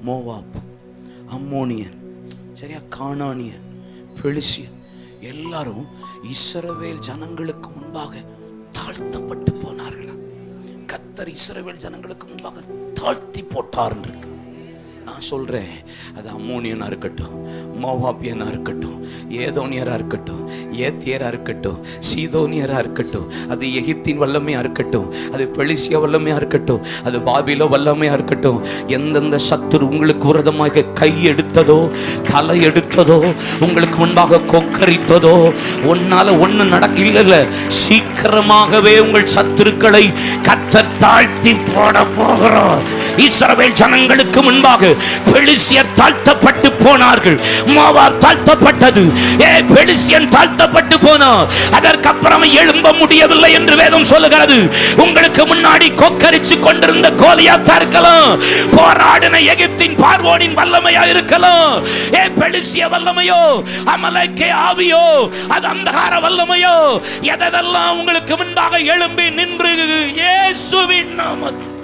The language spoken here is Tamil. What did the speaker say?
மோவாப், அம்மோனியன், சரியா, கானானியன், பெலிசியன் எல்லாரும் இஸ்ரவேல் ஜனங்களுக்கு முன்பாக தாழ்த்தப்பட்டு போனார்களா? கர்த்தர் இஸ்ரவேல் ஜனங்களுக்கு முன்பாக தாழ்த்தி போட்டார் என்று. நான் சொல்றேன், அது அம்மோனியனா இருக்கட்டும், மோவாபியனா இருக்கட்டும், ஏதோனியரா இருக்கட்டும், ஏத்தியரா இருக்கட்டும், சீதோனியரா இருக்கட்டும், அது எகிப்தின் வல்லமையா இருக்கட்டும், அது பெலிசிய வல்லமையா இருக்கட்டும், அது பாபிலோ வல்லமையா இருக்கட்டும், எந்தெந்த சத்துரு உங்களுக்கு விரோதமாக கை எடுத்ததோ, தலை எடுத்ததோ, உங்களுக்கு முன்பாக கொக்கரித்ததோ, ஒன்னால ஒண்ணு நடக்க இல்ல, சீக்கிரமாகவே உங்கள் சத்துருக்களை கர்த்தர் தாழ்த்தி போட போகிறார். இஸ்ரவேல் ஜனங்களுக்கு முன்பாக பெலிசியர் தாழ்த்தப்பட்டு போனார்கள், மோவாப் தாழ்த்தப்பட்டது, பெலிசியன் தாழ்த்தப்பட்டு போனார். அதற்கப்புறம் எழும்ப முடியவில்லை என்று வேதம் சொல்லுகிறது. உங்களுக்கு முன்னாடி கொக்கரிச்சு கொண்டிருந்த கோலியாத்தா இருக்கலாம், போராடின எகிப்தின் பார்வோனின் வல்லமையா இருக்கலாம், பெலிசிய வல்லமையோ, அமலேக்கே ஆவியோ, அது அந்தகார வல்லமையோ, எதெல்லாம் உங்களுக்கு முன்பாக எழும்பி நின்று இயேசுவின் நாமத்தில்